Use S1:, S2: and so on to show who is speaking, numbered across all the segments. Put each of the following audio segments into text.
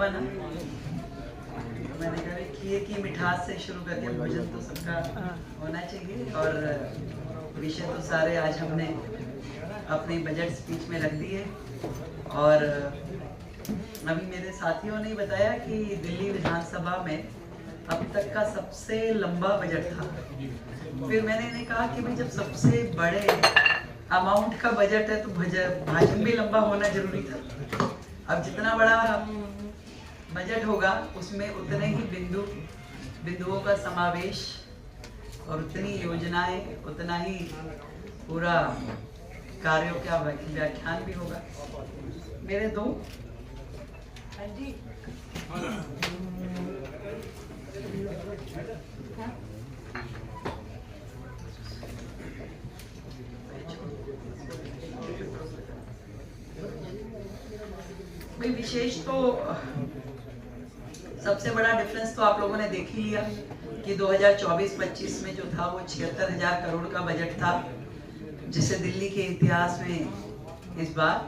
S1: हुआ ना, मैंने कहा खीर की मिठास से शुरू करके भोजन तो सबका होना चाहिए। और विषय तो सारे आज हमने अपने बजट स्पीच में रख दिए। और अभी मेरे साथियों ने बताया कि दिल्ली विधानसभा में अब तक का सबसे लंबा बजट था। फिर मैंने इन्हें कहा कि भाई जब सबसे बड़े अमाउंट का बजट है तो भाषण भी लंबा होना जरूरी था। अब जितना बड़ा बजट होगा उसमें उतने ही बिंदुओं का समावेश और उतनी योजनाएं, उतना ही पूरा कार्यों का व्याख्यान भी होगा। मेरे दो भाई विशेष तो सबसे बड़ा डिफरेंस तो आप लोगों ने देख ही लिया कि 2024-25 में जो था वो 76,000 करोड़ का बजट था, जिसे दिल्ली के इतिहास में इस बार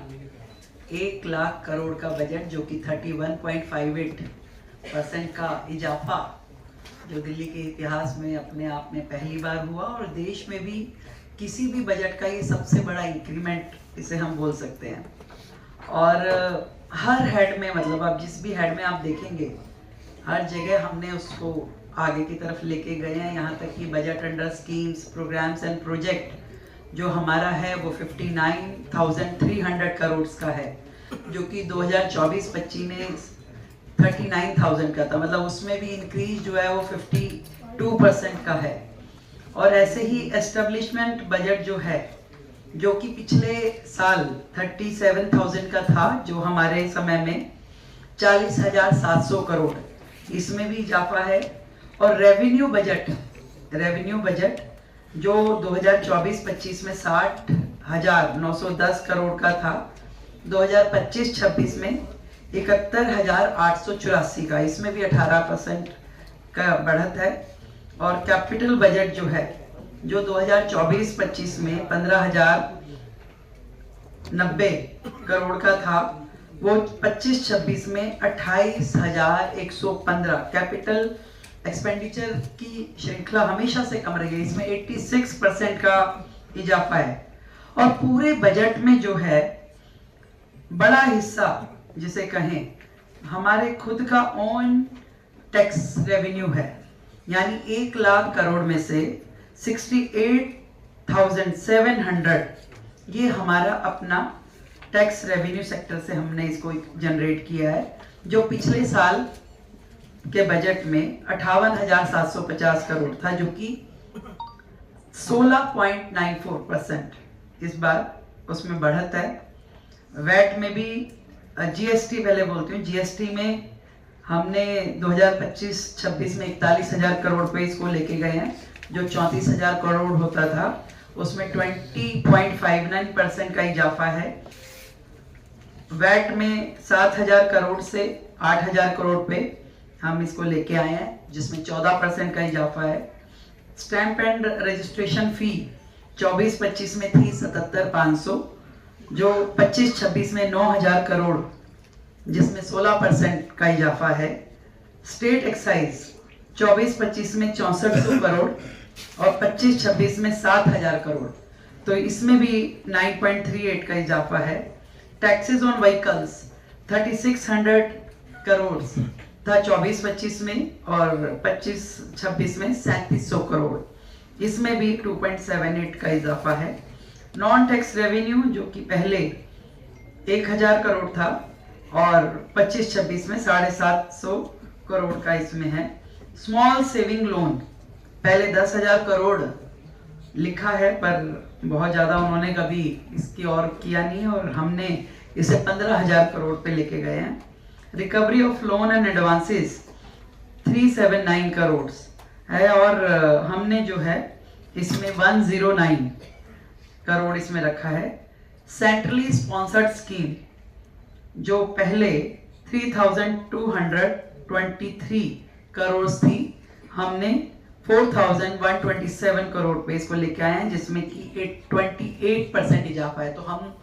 S1: 1 लाख करोड़ का बजट, जो कि 31.58% का इजाफा, जो दिल्ली के इतिहास में अपने आप में पहली बार हुआ। और देश में भी किसी भी बजट का ये सबसे बड़ा इंक्रीमेंट इसे हम बोल सकते हैं। और हर हेड में, मतलब आप जिस भी हेड में आप देखेंगे, हर जगह हमने उसको आगे की तरफ लेके गए हैं। यहाँ तक कि budget under schemes, programmes and project जो हमारा है वो 59,300 करोड़ का है, जो कि 2024-25 में 39,000 का था। मतलब उसमें भी इंक्रीज जो है वो 52% का है। और ऐसे ही एस्टेब्लिशमेंट बजट जो है, जो कि पिछले साल 37,000 का था, जो हमारे समय में 40,700 करोड़, इसमें भी इजाफा है। और रेवेन्यू बजट जो 2024-25 में 60,910 करोड़ का था, 2025-26 में 71,884 का, इसमें भी 18% का बढ़त है। और कैपिटल बजट जो है, जो 2024-25 में 15,090 करोड़ का था, वो 25-26 में 28,115। कैपिटल एक्सपेंडिचर की श्रृंखला हमेशा से कम रही है, इसमें 86% का इजाफा है। और पूरे बजट में जो है बड़ा हिस्सा, जिसे कहें, हमारे खुद का ओन टैक्स रेवेन्यू है। यानी 1 लाख करोड़ में से 68,700 ये हमारा अपना टैक्स रेवेन्यू सेक्टर से हमने इसको जनरेट किया है, जो पिछले साल के बजट में 58,750 करोड़ था, जो कि 16.94% इस बार उसमें बढ़त है। वैट में भी, जीएसटी पहले बोलती हूँ, जीएसटी में हमने 2025-26 में 41,000 करोड़ पे इसको लेके गए हैं, जो 34,000 करोड़ होता था, उसमें 20.59% का इजाफा है। वैट में 7,000 करोड़ से 8,000 करोड़ पे हम इसको लेके आए हैं, जिसमें 14% का इजाफा है। स्टैंप एंड रजिस्ट्रेशन फी 24-25 में थी 77,500, जो 25-26 में 9,000 करोड़, जिसमें 16% का इजाफा है। स्टेट एक्साइज 24-25 में 6400 करोड़ और 25-26 में 7,000 करोड़, तो इसमें भी 9.38 का इजाफा है। टैक्सेस ऑन व्हीकल्स 3600 करोड़ था 24-25 में, और 25-26 में 3700 करोड़, इसमें भी 2.78 का इजाफा है। नॉन टैक्स रेवेन्यू, जो कि पहले 1,000 करोड़ था और 25-26 में 750 करोड़ का इसमें है। स्मॉल सेविंग लोन पहले 10,000 करोड़ लिखा है, पर बहुत ज़्यादा उन्होंने कभी इसकी और किया नहीं, और हमने इसे 15,000 करोड़ पे लेके गए हैं। Recovery of loan and advances 379 crore है, और हमने जो है इसमें 109 करोड़ इसमें रखा है। सेंट्रली स्पॉन्सर्ड स्कीम, जो पहले 3,223 करोड़ थी, हमने 4,127 करोड़ पे इसको लेके आए हैं, जिसमें कि 28% इजाफा है। तो हम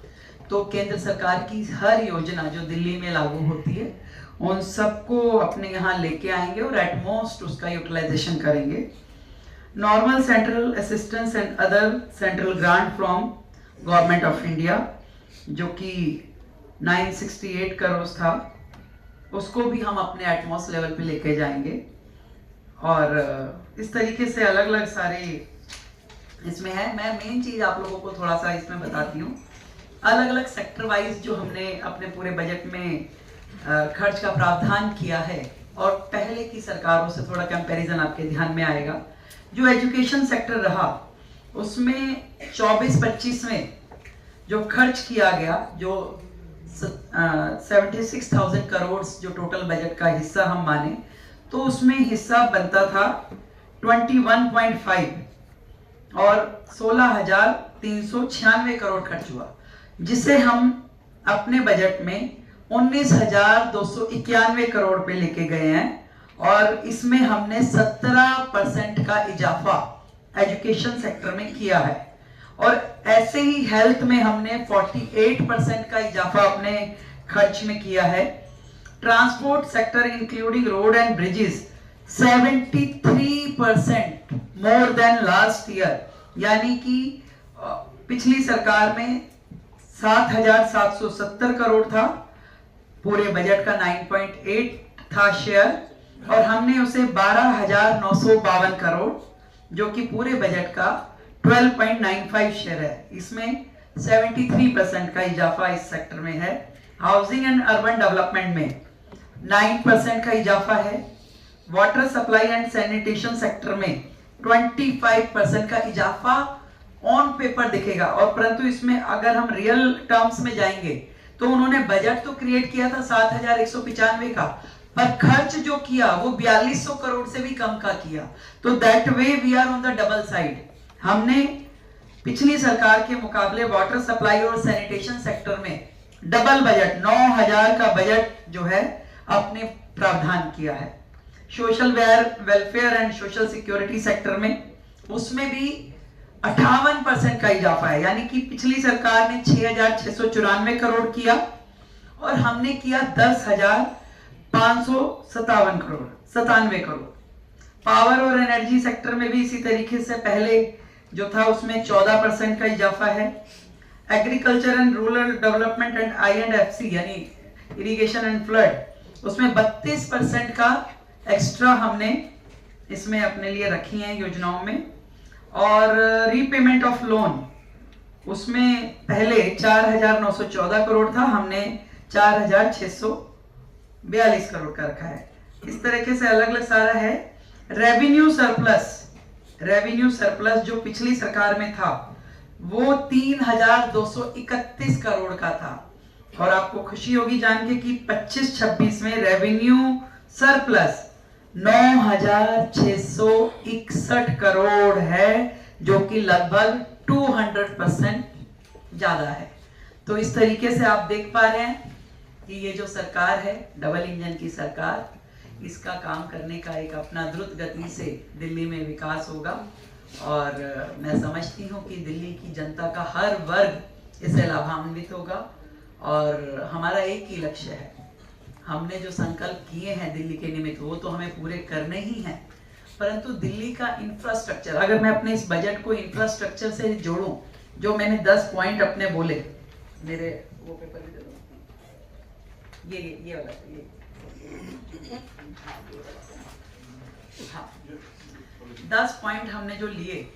S1: तो केंद्र सरकार की हर योजना जो दिल्ली में लागू होती है उन सबको अपने यहाँ लेके आएंगे और एटमोस्ट उसका यूटिलाइजेशन करेंगे। Normal central assistance and other central grant from government of India जो कि 968 करोड़ था, उसको भी हम अपने एटमॉस लेवल पे लेके जाएंगे। और इस तरीके से अलग अलग सारे इसमें है। मैं मेन चीज आप लोगों को थोड़ा सा इसमें बताती हूँ, अलग अलग सेक्टर वाइज जो हमने अपने पूरे बजट में खर्च का प्रावधान किया है और पहले की सरकारों से थोड़ा कंपैरिजन आपके ध्यान में आएगा। जो एजुकेशन सेक्टर रहा उसमें 24-25 में जो खर्च किया गया, जो 76,000 करोड़ जो टोटल बजट का हिस्सा हम माने, तो उसमें हिस्सा बनता था 21.5 और 16,396 करोड़ खर्च हुआ, जिसे हम अपने बजट में 19,291 करोड़ पे लेके गए हैं। और इसमें हमने 17% का इजाफा एजुकेशन सेक्टर में किया है। और ऐसे ही हेल्थ में हमने 48% का इजाफा अपने खर्च में किया है। Transport sector including road and bridges 73% more than last year, यानी कि पिछली सरकार में 7,770 करोड़ था, पूरे बजट का 9.8 था शेयर, और हमने उसे 12,952 करोड़ जो कि पूरे बजट का 12.95 शेयर है, इसमें 73% का इजाफा इस सेक्टर में है। हाउसिंग एंड अर्बन डेवलपमेंट में 9% का इजाफा है। Water supply and sanitation sector में 25% का इजाफा ऑन पेपर दिखेगा, और परंतु इसमें अगर हम रियल टर्म्स में जाएंगे तो उन्होंने बजट तो क्रिएट किया था 7,195 का, पर खर्च जो किया वो 4,200 करोड़ से भी कम का किया। तो that way we are on the double side. हमने पिछली सरकार के मुकाबले वाटर सप्लाई और सैनिटेशन सेक्टर में डबल बजट 9,000 का बजट जो है अपने प्रावधान किया है। Social welfare and social security sector में उसमें भी 58% का इजाफा है, यानी कि पिछली सरकार ने 6,694 करोड़ किया और हमने किया 10,597 करोड़। पावर और एनर्जी सेक्टर में भी इसी तरीके से पहले जो था उसमें 14% का इजाफा है। Agriculture and rural development and INDFC यानी इरिगेशन एंड फ्लड, उसमें 32% का एक्स्ट्रा हमने इसमें अपने लिए रखी है योजनाओं में। और रीपेमेंट ऑफ लोन उसमें पहले 4,914 करोड़ था, हमने 4,642 करोड़ का रखा है। इस तरीके से अलग अलग सारा है। रेवेन्यू सरप्लस जो पिछली सरकार में था वो 3,231 करोड़ का था, और आपको खुशी होगी जान के कि 25-26 में रेवेन्यू सरप्लस 9,661 करोड़ है, जो कि लगभग 200% ज्यादा है। तो इस तरीके से आप देख पा रहे हैं कि ये जो सरकार है डबल इंजन की सरकार, इसका काम करने का एक अपना द्रुत गति से दिल्ली में विकास होगा। और मैं समझती हूँ कि दिल्ली की जनता का हर वर्ग इससे लाभान्वित होगा। और हमारा एक ही लक्ष्य है, हमने जो संकल्प किए हैं दिल्ली के निमित्त वो तो हमें पूरे करने ही हैं, परंतु दिल्ली का इंफ्रास्ट्रक्चर, अगर मैं अपने इस बजट को इंफ्रास्ट्रक्चर से जोड़ूं, जो मैंने 10 पॉइंट अपने बोले, मेरे वो पेपर भी दे दो, ये वाला हाँ, 10 पॉइंट हमने जो लिए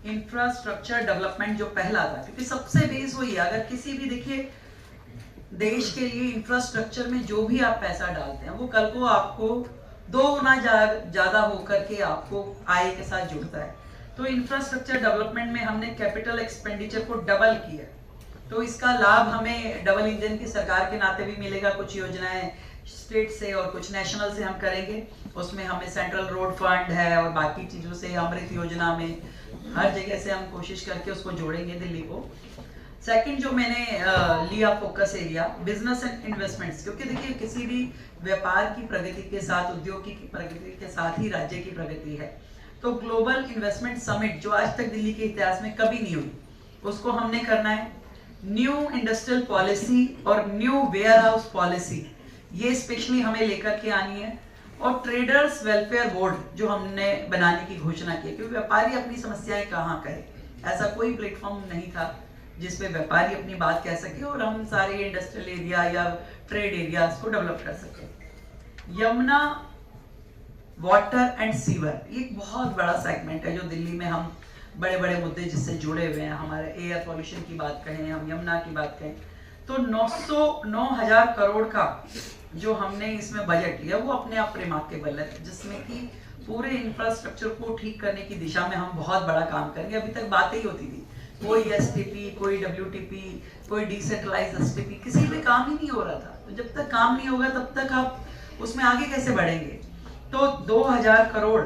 S1: इंफ्रास्ट्रक्चर डेवलपमेंट जो पहला था, क्योंकि सबसे बेस वही है। अगर किसी भी देखिए देश के लिए इंफ्रास्ट्रक्चर में जो भी आप पैसा डालते हैं वो कल को आपको 2 गुना ज्यादा होकर के आपको आय के साथ जुड़ता है। तो इंफ्रास्ट्रक्चर डेवलपमेंट में हमने कैपिटल एक्सपेंडिचर को डबल किया, तो इसका लाभ हमें डबल इंजन की सरकार के नाते भी मिलेगा। कुछ योजनाएं स्टेट से और कुछ नेशनल से हम करेंगे, उसमें हमें सेंट्रल रोड फंड है और बाकी चीजों से, अमृत योजना में हर जगह से हम कोशिश करके उसको जोड़ेंगे दिल्ली को। सेकंड जो मैंने लिया focus area business and investments, क्योंकि देखिए किसी भी व्यापार की प्रगति के साथ, उद्योग की प्रगति के साथ ही राज्य की प्रगति है। तो ग्लोबल इन्वेस्टमेंट समिट जो आज तक दिल्ली के इतिहास में कभी नहीं हुई, उसको हमने करना है। न्यू इंडस्ट्रियल पॉलिसी और न्यू वेयर हाउस पॉलिसी, ये स्पेशली हमें लेकर के आनी है। और ट्रेडर्स वेलफेयर बोर्ड जो हमने बनाने की घोषणा की है, क्योंकि व्यापारी अपनी समस्याएं कहाँ कहे, ऐसा कोई प्लेटफॉर्म नहीं था जिसपे व्यापारी अपनी बात कह सके और हम सारे इंडस्ट्रियल एरिया या ट्रेड एरियाज को डेवलप कर सके। यमुना वाटर एंड सीवर, ये एक बहुत बड़ा सेगमेंट है जो दिल्ली में हम बड़े बड़े मुद्दे जिससे जुड़े हुए हैं। हमारे एयर पॉल्यूशन की बात कहें, हम यमुना की बात कहें, तो 9,000 करोड़ का जो हमने इसमें बजट लिया वो अपने आप रिमार्केबल है, जिसमें कि पूरे इंफ्रास्ट्रक्चर को ठीक करने की दिशा में हम बहुत बड़ा काम करेंगे। अभी तक बातें ही होती थी, कोई एसटीपी, कोई डब्ल्यूटीपी, कोई डिसेंट्रलाइज्ड एसटीपी, किसी पे काम ही नहीं हो रहा था। तो जब तक काम नहीं होगा तब तक आप उसमें आगे कैसे बढ़ेंगे। तो 2,000 करोड़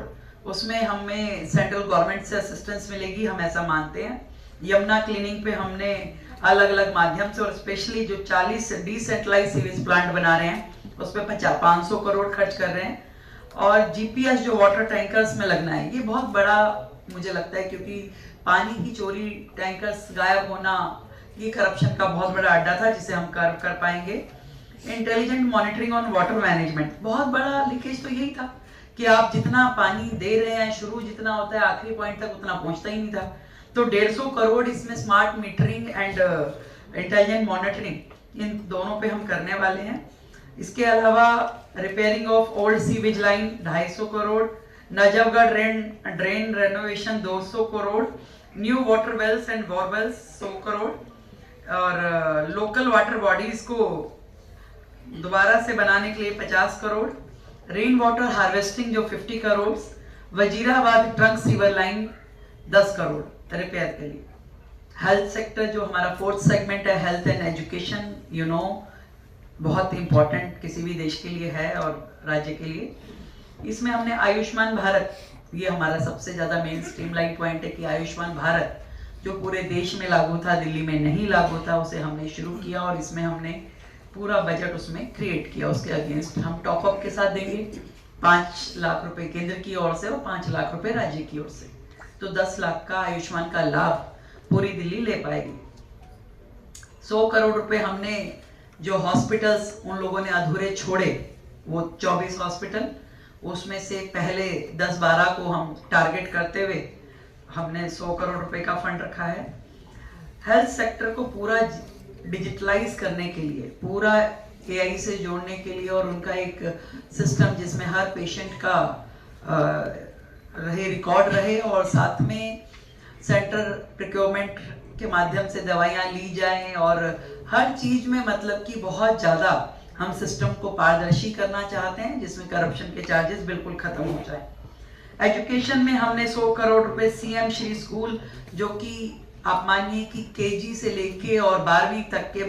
S1: उसमें हमें सेंट्रल गवर्नमेंट से असिस्टेंस मिलेगी, हम ऐसा मानते हैं। यमुना क्लीनिंग पे हमने अलग अलग माध्यम से और स्पेशली जो 40 डिसेंट्रलाइज्ड सीवेज प्लांट बना रहे हैं उस पर 500 करोड़ खर्च कर रहे हैं। और जीपीएस जो वाटर टैंकर्स में लगना है, ये बहुत बड़ा मुझे लगता है, क्योंकि पानी की चोरी, टैंकर्स गायब होना, ये करप्शन का बहुत बड़ा अड्डा था जिसे हम कर पाएंगे। Intelligent monitoring on water management, बहुत बड़ा लीकेज तो यही था कि आप जितना पानी दे रहे हैं, शुरू जितना होता है आखिरी पॉइंट तक उतना पहुंचता ही नहीं था। तो 150 करोड़ इसमें smart metering and intelligent monitoring, इन दोनों पे हम करने वाले हैं। इसके अलावा repairing of old sewage line 250 crore, Najafgarh drain renovation 200 crore, new water wells and borewells 100 crore, और लोकल वाटर बॉडीज को दोबारा से बनाने के लिए 50 करोड़, रेन वाटर हार्वेस्टिंग जो 50 crore, Wazirabad trunk sewer line 10 crore repair के लिए। हेल्थ सेक्टर जो हमारा फोर्थ सेगमेंट है, हेल्थ एंड एजुकेशन, बहुत इंपॉर्टेंट किसी भी देश के लिए है और राज्य के लिए। इसमें हमने आयुष्मान भारत, ये हमारा सबसे ज्यादा मेन स्ट्रीमलाइन पॉइंट है कि आयुष्मान भारत जो पूरे देश में लागू था, दिल्ली में नहीं लागू था, उसे हमने शुरू किया और इसमें हमने पूरा बजट उसमें क्रिएट किया। उसके अगेंस्ट हम टॉप अप के साथ देंगे 5 लाख रुपए केंद्र की ओर से और 5 लाख रुपए राज्य की ओर से, तो 10 लाख का आयुष्मान का लाभ पूरी दिल्ली ले पाएगी। 100 करोड़ रुपए हमने जो हॉस्पिटल्स उन लोगों ने अधूरे छोड़े, वो 24 हॉस्पिटल, उसमें से पहले 10-12 को हम टारगेट करते हुए हमने 100 करोड़ रुपए का फंड रखा है। हेल्थ सेक्टर को पूरा डिजिटलाइज करने के लिए, पूरा एआई से जोड़ने के लिए और उनका एक सिस्टम जिसमें हर पेशेंट का रिकॉर्ड रहे और साथ में सेंटर प्रोक्योरमेंट के माध्यम से दवाइयाँ ली जाएं और हर चीज में मतलब कि बहुत ज्यादा हम सिस्टम को पारदर्शी करना चाहते हैं जिसमें करप्शन के चार्जेस बिल्कुल खत्म हो जाए। एजुकेशन में हमने 100 करोड़ रुपए सीएम श्री स्कूल, जो कि आप मानिए कि केजी से लेके और 12वीं तक के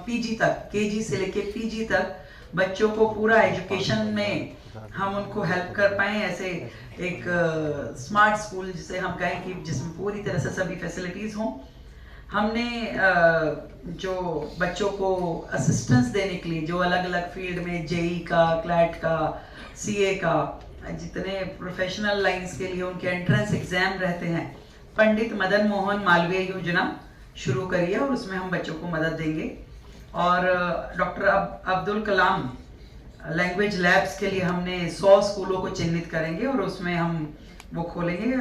S1: पीजी तक, केजी से लेके पीजी तक बच्चों को पूरा एजुकेशन में हम उनको हेल्प कर पाए। ऐसे एक स्मार्ट स्कूल जिसे हम कहें कि जिसमें पूरी तरह से सभी फैसिलिटीज हों। हमने जो बच्चों को असिस्टेंस देने के लिए, जो अलग अलग फील्ड में जेई का, क्लैट का, सीए का, जितने प्रोफेशनल लाइंस के लिए उनके एंट्रेंस एग्जाम रहते हैं, पंडित मदन मोहन मालवीय योजना शुरू करी है और उसमें हम बच्चों को मदद देंगे। और doctor Abdul Kalam language labs के लिए हमने 100 स्कूलों को चिन्हित करेंगे और उसमें हम वो खोलेंगे,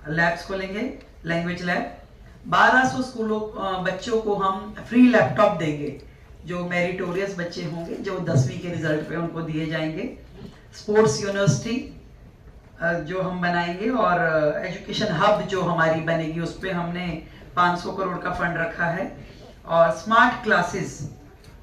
S1: लैब्स खोलेंगे, लैंग्वेज लैब। 1200 स्कूलों बच्चों को हम फ्री लैपटॉप देंगे, जो मेरिटोरियस बच्चे होंगे, जो 10वीं के रिजल्ट पे उनको दिए जाएंगे। स्पोर्ट्स यूनिवर्सिटी जो हम बनाएंगे और एजुकेशन हब जो हमारी बनेगी उस पर हमने 500 करोड़ का फंड रखा है। और स्मार्ट क्लासेस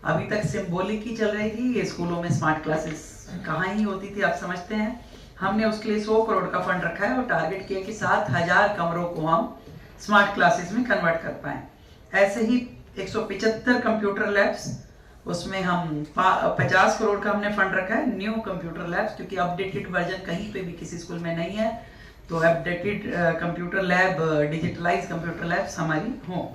S1: अभी तक सिंबॉलिक ही चल रही थी, ये स्कूलों में स्मार्ट क्लासेस कहाँ ही होती थी, आप समझते हैं। हमने उसके लिए 100 करोड़ का फंड रखा है और टारगेट किया कि 7000 कमरों को हम स्मार्ट क्लासेस में कन्वर्ट कर पाए। ऐसे ही 175 कंप्यूटर लैब्स, उसमें हम 50 करोड़ का हमने फंड रखा है न्यू कंप्यूटर लैब्स, क्योंकि अपडेटेड वर्जन कहीं पे भी किसी स्कूल में नहीं है, तो updated computer lab, digitalize computer labs हमारी हों।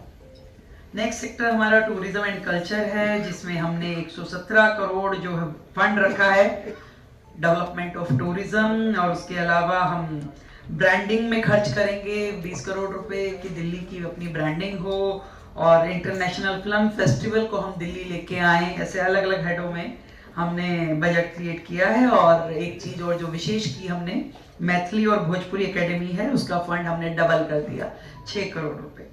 S1: नेक्स्ट सेक्टर हमारा टूरिज्म एंड कल्चर है, जिसमें हमने 117 करोड़ जो है फंड रखा है डेवलपमेंट ऑफ टूरिज्म। और उसके अलावा हम ब्रांडिंग में खर्च करेंगे 20 करोड़ रुपए की, दिल्ली की अपनी ब्रांडिंग हो और इंटरनेशनल फिल्म फेस्टिवल को हम दिल्ली लेके आए। ऐसे अलग अलग हेडों में हमने बजट क्रिएट किया है। और एक चीज और जो विशेष की हमने, मैथिली और भोजपुरी एकेडमी है, उसका फंड हमने डबल कर दिया, 6 करोड़ रुपए।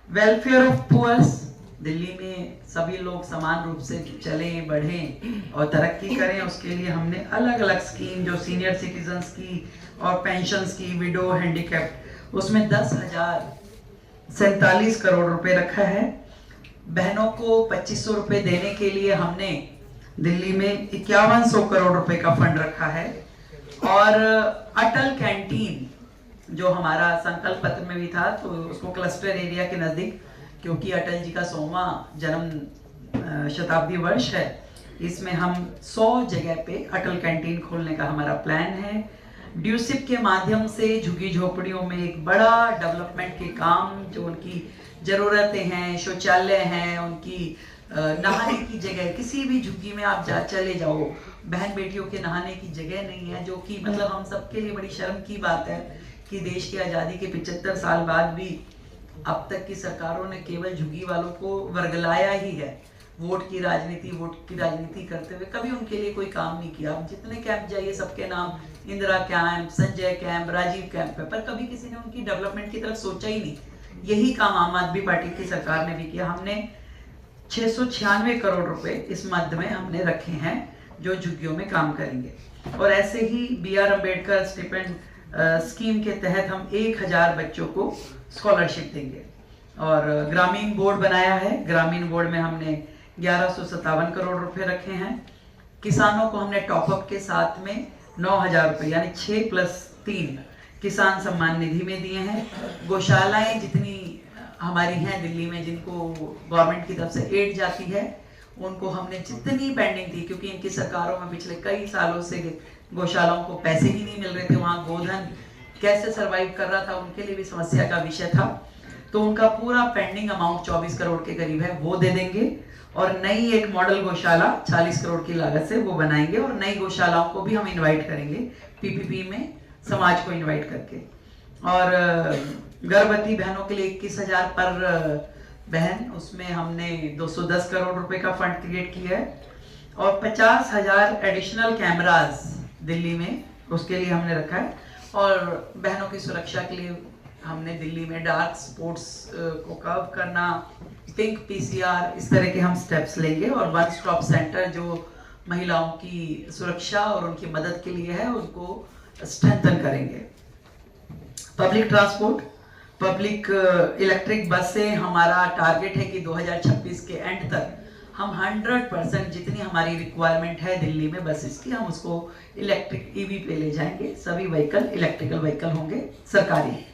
S1: वेलफेयर ऑफ पुअर्स, दिल्ली में सभी लोग समान रूप से चलें, बढ़ें और तरक्की करें, उसके लिए हमने अलग अलग स्कीम, जो सीनियर सिटीजन्स की और पेंशन्स की, विडो, हैंडीकैप्ड, उसमें 10,047 करोड़ रुपए रखा है। बहनों को 2500 रुपए देने के लिए हमने दिल्ली में 5100 करोड़ रुपए का फंड रखा है। और अटल कैंटीन, जो हमारा संकल्प पत्र में भी था, तो उसको क्लस्टर एरिया के नजदीक, क्योंकि अटल जी का 100वां जन्म शताब्दी वर्ष है, इसमें हम 100 जगह पे अटल कैंटीन खोलने का हमारा प्लान है। ड्यूसिप के माध्यम से झुग्गी झोपड़ियों में एक बड़ा डेवलपमेंट के काम, जो उनकी जरूरतें हैं, शौचालय हैं, उनकी नहाने की जगह, किसी भी झुग्गी में आप चले जाओ, बहन बेटियों के नहाने की जगह नहीं है, जो कि मतलब हम सबके लिए बड़ी शर्म की बात है कि देश की आज़ादी के 75 साल बाद भी अब तक की सरकारों ने केवल झुग्गी वालों को वर्गलाया ही है। वोट की राजनीति करते हुए कभी उनके लिए कोई काम नहीं किया। आप जितने कैंप जाइए, सबके नाम Indira camp, Sanjay camp, Rajiv camp है, पर कभी किसी ने उनकी डेवलपमेंट की तरफ सोचा ही नहीं। यही काम आम आदमी पार्टी की सरकार ने भी किया। हमने 696 करोड़ रुपए इस मद में हमने रखे हैं, जो झुग्गियों में काम करेंगे। और ऐसे ही BR अम्बेडकर स्टिपेंड स्कीम के तहत हम 1000 बच्चों को स्कॉलरशिप देंगे। और ग्रामीण बोर्ड बनाया है, ग्रामीण बोर्ड में हमने 1157 करोड़ रुपए रखे हैं। किसानों को हमने टॉपअप के साथ में 9000 रुपए, यानी 6 + 3 किसान सम्मान निधि में दिए हैं। गौशालाएं जितनी हमारी हैं दिल्ली में, जिनको गवर्नमेंट की तरफ से एड जाती है, उनको हमने जितनी पेंडिंग थी, क्योंकि इनकी सरकारों में पिछले कई सालों से गौशालाओं को पैसे ही नहीं मिल रहे थे, वहाँ गोधन कैसे सरवाइव कर रहा था, उनके लिए भी समस्या का विषय था। तो उनका पूरा पेंडिंग अमाउंट 24 करोड़ के करीब है, वो दे देंगे। और नई एक मॉडल गौशाला 40 करोड़ की लागत से वो बनाएंगे। और नई गौशालाओं को भी हम इन्वाइट करेंगे, PPP में समाज को इन्वाइट करके। और गर्भवती बहनों के लिए 21,000 पर बहन, उसमें हमने 210 करोड़ रुपए का फंड क्रिएट किया है। और 50,000 एडिशनल कैमरास दिल्ली में, उसके लिए हमने रखा है। और बहनों की सुरक्षा के लिए हमने दिल्ली में डार्क स्पोर्ट्स को कर्व करना, पिंक PCR, इस तरह के हम स्टेप्स लेंगे। और वन स्टॉप सेंटर जो महिलाओं की सुरक्षा और उनकी मदद के लिए है, उनको स्ट्रेंथन करेंगे। Public transport, public electric bus से हमारा टारगेट है कि 2026 के एंड तक हम 100% जितनी हमारी रिक्वायरमेंट है दिल्ली में बसेस की, हम उसको इलेक्ट्रिक EV पे ले जाएंगे। सभी व्हीकल इलेक्ट्रिकल व्हीकल होंगे सरकारी।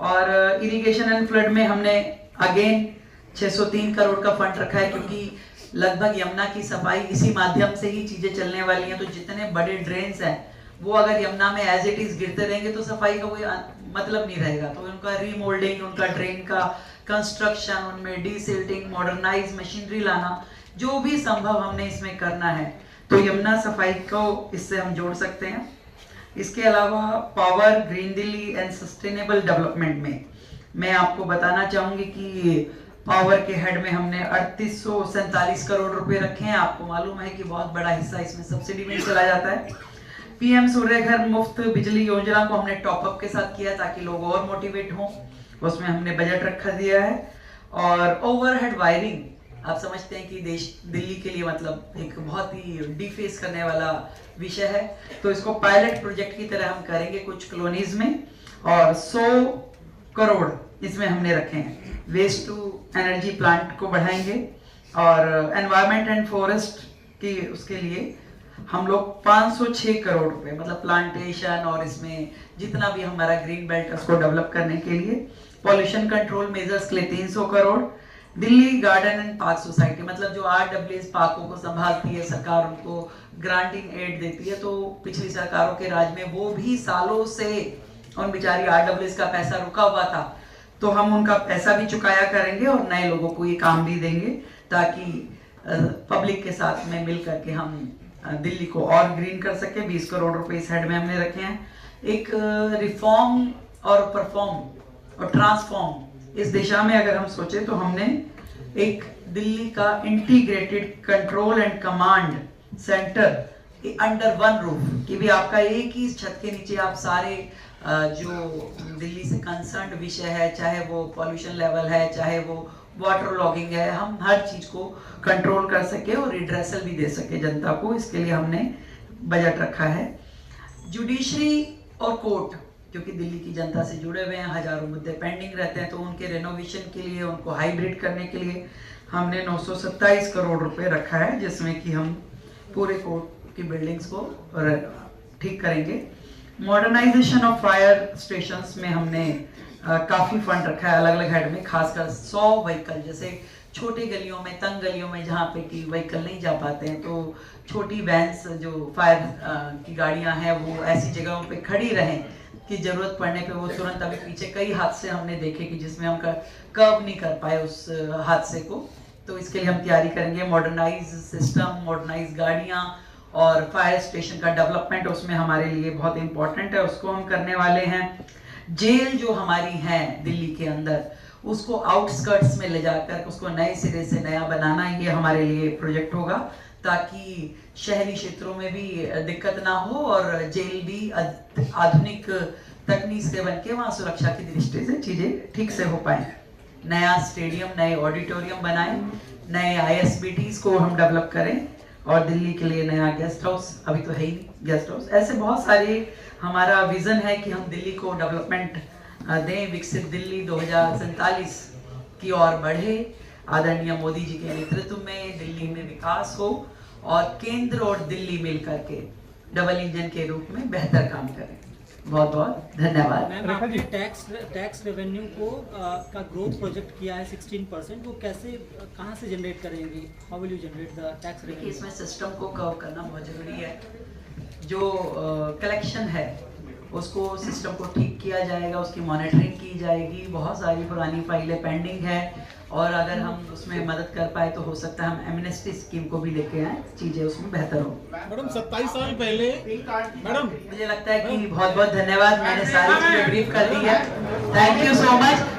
S1: और इरिगेशन एंड फ्लड में हमने अगेन 603 करोड़ का फंड रखा है, क्योंकि लगभग यमुना की सफाई इसी माध्यम से ही चीजें चलने वाली हैं। तो जितने बड़े ड्रेन्स हैं, वो अगर यमुना में एज इट इज गिरते रहेंगे तो सफाई का कोई मतलब नहीं रहेगा। तो उनका रीमोल्डिंग, उनका ड्रेन का कंस्ट्रक्शन, उनमें डीसिल्टिंग, मॉडर्नाइज मशीनरी लाना, जो भी संभव हमने इसमें करना है, तो यमुना सफाई को इससे हम जोड़ सकते हैं। इसके अलावा power, green Delhi and sustainable development में मैं आपको बताना चाहूंगी कि पावर के हेड में हमने 3847 करोड़ रुपए रखे हैं। आपको मालूम है कि बहुत बड़ा हिस्सा इसमें सब्सिडी में चला जाता है। PM सूर्य घर मुफ्त बिजली योजना को हमने टॉपअप के साथ किया ताकि लोग और मोटिवेट हों, उसमें हमने बजट रखा दिया है। और ओवरहेड वायरिंग, आप समझते हैं कि दिल्ली के लिए मतलब एक बहुत ही डिफेस करने वाला विषय है, तो इसको पायलट प्रोजेक्ट की तरह हम करेंगे कुछ कॉलोनीज में। और 100 करोड़ इसमें हमने रखे हैं। वेस्ट टू एनर्जी प्लांट को बढ़ाएंगे। और एनवायरमेंट एंड फॉरेस्ट की उसके लिए हम लोग 506 करोड़ रुपए, मतलब प्लांटेशन और इसमें जितना भी हमारा ग्रीन बेल्ट है उसको डेवलप करने के लिए। पॉल्यूशन कंट्रोल मेजर्स के लिए 300 crore. Delhi garden and park society, मतलब जो RWS पार्कों को संभालती है सरकार, उनको ग्रांटिंग एड देती है। तो पिछली सरकारों के राज में वो भी सालों से उन बेचारी RWS का पैसा रुका हुआ था, तो हम उनका पैसा भी चुकाया करेंगे और नए लोगों को ये काम भी देंगे, ताकि पब्लिक के साथ में मिल करके हम दिल्ली को और ग्रीन कर सके। 20 करोड़ रुपए इस हेड में हमने रखे हैं। एक रिफॉर्म और परफॉर्म और ट्रांसफॉर्म इस दिशा में अगर हम सोचें तो हमने एक दिल्ली का integrated control and command centre under one roof कि भी आपका एक ही छत के नीचे आप सारे जो दिल्ली से कंसर्न्ड विषय है, चाहे वो पॉल्यूशन लेवल है, चाहे वो वाटर लॉगिंग है, हम हर चीज को कंट्रोल कर सके और रिड्रेसल भी दे सके जनता को। इसके लिए हमने बजट रखा है। जुडिशरी और कोर्ट, क्योंकि दिल्ली की जनता से जुड़े हुए हैं, हजारों मुद्दे पेंडिंग रहते हैं, तो उनके रेनोवेशन के लिए, उनको हाइब्रिड करने के लिए हमने 927 करोड़ रुपए रखा है, जिसमें कि हम पूरे कोर्ट की बिल्डिंग्स को ठीक करेंगे। मॉडर्नाइजेशन ऑफ फायर स्टेशंस में हमने काफी फंड रखा है अलग अलग हेड में, खासकर 100 व्हीकल, जैसे छोटी गलियों में, तंग गलियों में जहाँ पे कि व्हीकल नहीं जा पाते हैं, तो छोटी वैन्स जो फायर की गाड़ियां हैं वो ऐसी जगहों पे खड़ी रहें कि जरूरत पड़ने पे वो तुरंत, अभी पीछे कई हादसे हमने देखे कि जिसमें हम कर्व नहीं कर पाए उस हादसे को, तो इसके लिए हम तैयारी करेंगे। मॉडर्नाइज सिस्टम, मॉडर्नाइज गाड़ियां और फायर स्टेशन का डेवलपमेंट उसमें हमारे लिए बहुत इंपॉर्टेंट है, उसको हम करने वाले हैं। जेल जो हमारी है दिल्ली के अंदर, उसको आउटस्कर्ट्स में ले जाकर उसको नए सिरे से नया बनाना, ये हमारे लिए प्रोजेक्ट होगा, ताकि शहरी क्षेत्रों में भी दिक्कत ना हो और जेल भी आधुनिक तकनीक से बन के वहाँ सुरक्षा की दृष्टि से चीजें ठीक से हो पाए। नया स्टेडियम, नए ऑडिटोरियम बनाएं, नए ISBTs को हम डेवलप करें और दिल्ली के लिए नया गेस्ट हाउस, अभी तो है ही गेस्ट हाउस, ऐसे बहुत सारे हमारा विजन है कि हम दिल्ली को डेवलपमेंट दें, विकसित दिल्ली 2047 की ओर बढ़े। आदरणीय मोदी जी के नेतृत्व में दिल्ली में विकास हो और केंद्र और दिल्ली मिलकर के डबल इंजन के रूप में बेहतर काम करें। बहुत बहुत धन्यवाद।
S2: मैम, आपने टैक्स रेवेन्यू को का ग्रोथ प्रोजेक्ट किया है 16%, वो कैसे, कहाँ से जनरेट करेंगे? How will you generate the tax revenue?
S1: इसमें सिस्टम को कर्व करना बहुत जरूरी है। जो कलेक्शन है उसको सिस्टम को ठीक किया जाएगा, उसकी मॉनिटरिंग की जाएगी। बहुत सारी पुरानी फाइलें पेंडिंग है और अगर हम उसमें मदद कर पाए तो हो सकता है हम एमनेस्टी स्कीम को भी लेके आए, चीजें उसमें बेहतर हो।
S3: मैडम 27 साल पहले मैडम,
S1: मुझे लगता है कि बहुत बहुत धन्यवाद, मैंने सारी चीजें ब्रीफ कर दी है। Thank you so much.